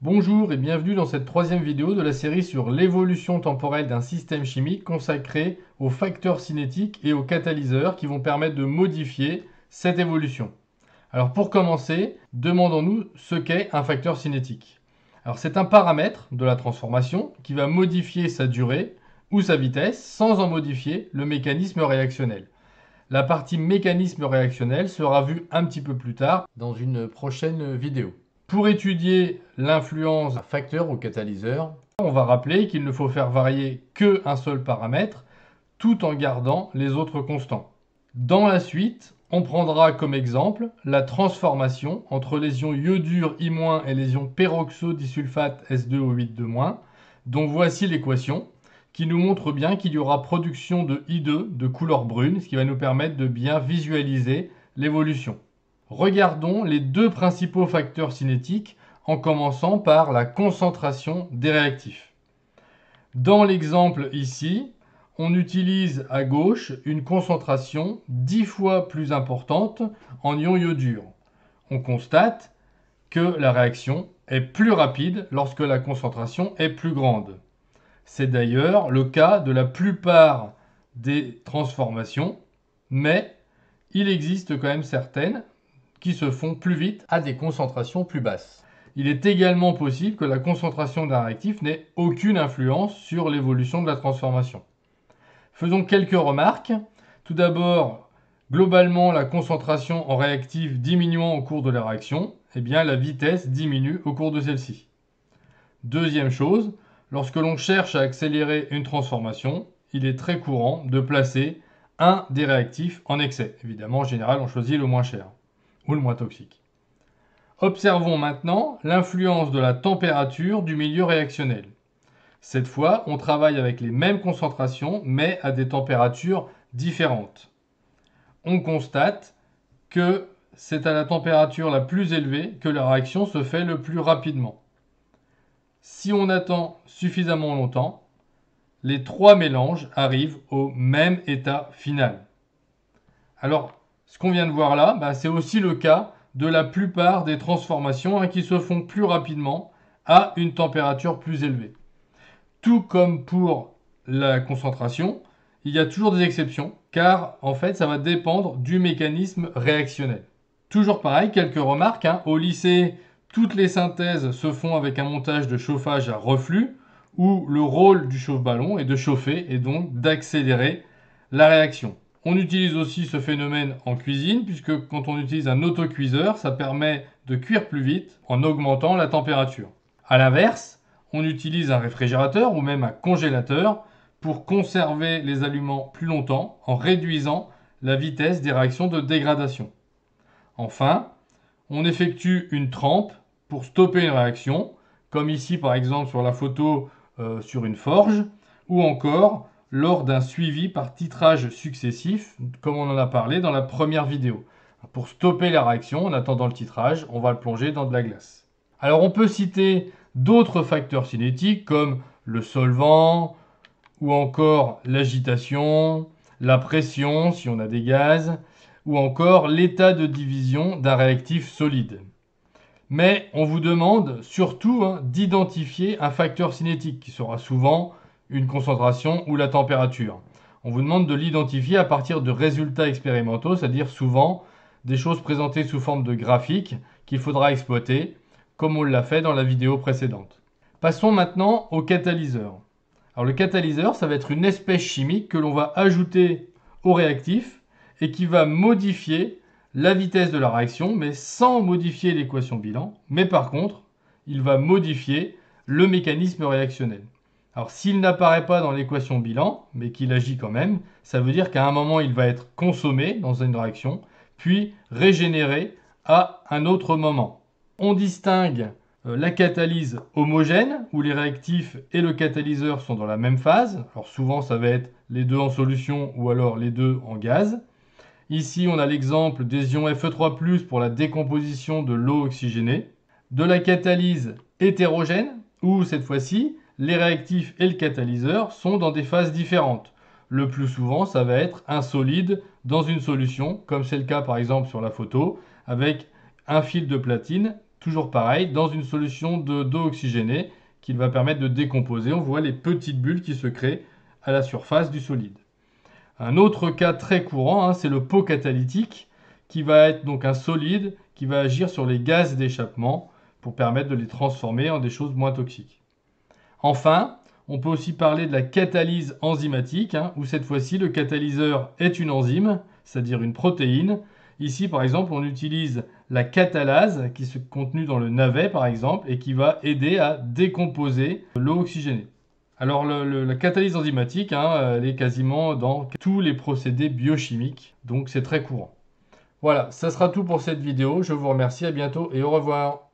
Bonjour et bienvenue dans cette troisième vidéo de la série sur l'évolution temporelle d'un système chimique consacré aux facteurs cinétiques et aux catalyseurs qui vont permettre de modifier cette évolution. Alors pour commencer, demandons-nous ce qu'est un facteur cinétique. Alors c'est un paramètre de la transformation qui va modifier sa durée ou sa vitesse sans en modifier le mécanisme réactionnel. La partie mécanisme réactionnel sera vue un petit peu plus tard dans une prochaine vidéo. Pour étudier l'influence d'un facteur ou catalyseur, on va rappeler qu'il ne faut faire varier qu'un seul paramètre tout en gardant les autres constants. Dans la suite, on prendra comme exemple la transformation entre les ions iodure I- et les ions peroxodisulfate S2O8-, dont voici l'équation qui nous montre bien qu'il y aura production de I2 de couleur brune, ce qui va nous permettre de bien visualiser l'évolution. Regardons les deux principaux facteurs cinétiques en commençant par la concentration des réactifs. Dans l'exemple ici, on utilise à gauche une concentration 10 fois plus importante en ion iodure. On constate que la réaction est plus rapide lorsque la concentration est plus grande. C'est d'ailleurs le cas de la plupart des transformations, mais il existe quand même certaines qui se font plus vite à des concentrations plus basses. Il est également possible que la concentration d'un réactif n'ait aucune influence sur l'évolution de la transformation. Faisons quelques remarques. Tout d'abord, globalement, la concentration en réactif diminuant au cours de la réaction, la vitesse diminue au cours de celle-ci. Deuxième chose, lorsque l'on cherche à accélérer une transformation, il est très courant de placer un des réactifs en excès. Évidemment, en général, on choisit le moins cher ou le moins toxique. Observons maintenant l'influence de la température du milieu réactionnel. Cette fois, on travaille avec les mêmes concentrations, mais à des températures différentes. On constate que c'est à la température la plus élevée que la réaction se fait le plus rapidement. Si on attend suffisamment longtemps, les trois mélanges arrivent au même état final. Alors, ce qu'on vient de voir là, c'est aussi le cas de la plupart des transformations qui se font plus rapidement à une température plus élevée. Tout comme pour la concentration, il y a toujours des exceptions, car en fait ça va dépendre du mécanisme réactionnel. Toujours pareil, quelques remarques. Au lycée, toutes les synthèses se font avec un montage de chauffage à reflux, où le rôle du chauffe-ballon est de chauffer et donc d'accélérer la réaction. On utilise aussi ce phénomène en cuisine, puisque quand on utilise un autocuiseur, ça permet de cuire plus vite en augmentant la température. A l'inverse, on utilise un réfrigérateur ou même un congélateur pour conserver les aliments plus longtemps en réduisant la vitesse des réactions de dégradation. Enfin, on effectue une trempe pour stopper une réaction, comme ici par exemple sur la photo sur une forge, ou encore lors d'un suivi par titrage successif, comme on en a parlé dans la première vidéo. Pour stopper la réaction, en attendant le titrage, on va le plonger dans de la glace. Alors on peut citer d'autres facteurs cinétiques comme le solvant, ou encore l'agitation, la pression si on a des gaz, ou encore l'état de division d'un réactif solide. Mais on vous demande surtout d'identifier un facteur cinétique qui sera souvent une concentration ou la température. On vous demande de l'identifier à partir de résultats expérimentaux, c'est-à-dire souvent des choses présentées sous forme de graphiques qu'il faudra exploiter, comme on l'a fait dans la vidéo précédente. Passons maintenant au catalyseur. Alors le catalyseur, ça va être une espèce chimique que l'on va ajouter au réactif et qui va modifier la vitesse de la réaction, mais sans modifier l'équation bilan. Mais par contre, il va modifier le mécanisme réactionnel. Alors s'il n'apparaît pas dans l'équation bilan, mais qu'il agit quand même, ça veut dire qu'à un moment, il va être consommé dans une réaction, puis régénéré à un autre moment. On distingue la catalyse homogène, où les réactifs et le catalyseur sont dans la même phase. Alors souvent, ça va être les deux en solution ou alors les deux en gaz. Ici, on a l'exemple des ions Fe3+, pour la décomposition de l'eau oxygénée. De la catalyse hétérogène, où cette fois-ci, les réactifs et le catalyseur sont dans des phases différentes. Le plus souvent, ça va être un solide dans une solution, comme c'est le cas par exemple sur la photo, avec un fil de platine toujours pareil, dans une solution d'eau oxygénée qui va permettre de décomposer. On voit les petites bulles qui se créent à la surface du solide. Un autre cas très courant, c'est le pot catalytique, qui va être donc un solide qui va agir sur les gaz d'échappement pour permettre de les transformer en des choses moins toxiques. Enfin, on peut aussi parler de la catalyse enzymatique, où cette fois-ci le catalyseur est une enzyme, c'est-à-dire une protéine. Ici, par exemple, on utilise la catalase qui est contenue dans le navet, par exemple, et qui va aider à décomposer l'eau oxygénée. Alors, la catalyse enzymatique, elle est quasiment dans tous les procédés biochimiques, donc c'est très courant. Voilà, ça sera tout pour cette vidéo. Je vous remercie, à bientôt et au revoir.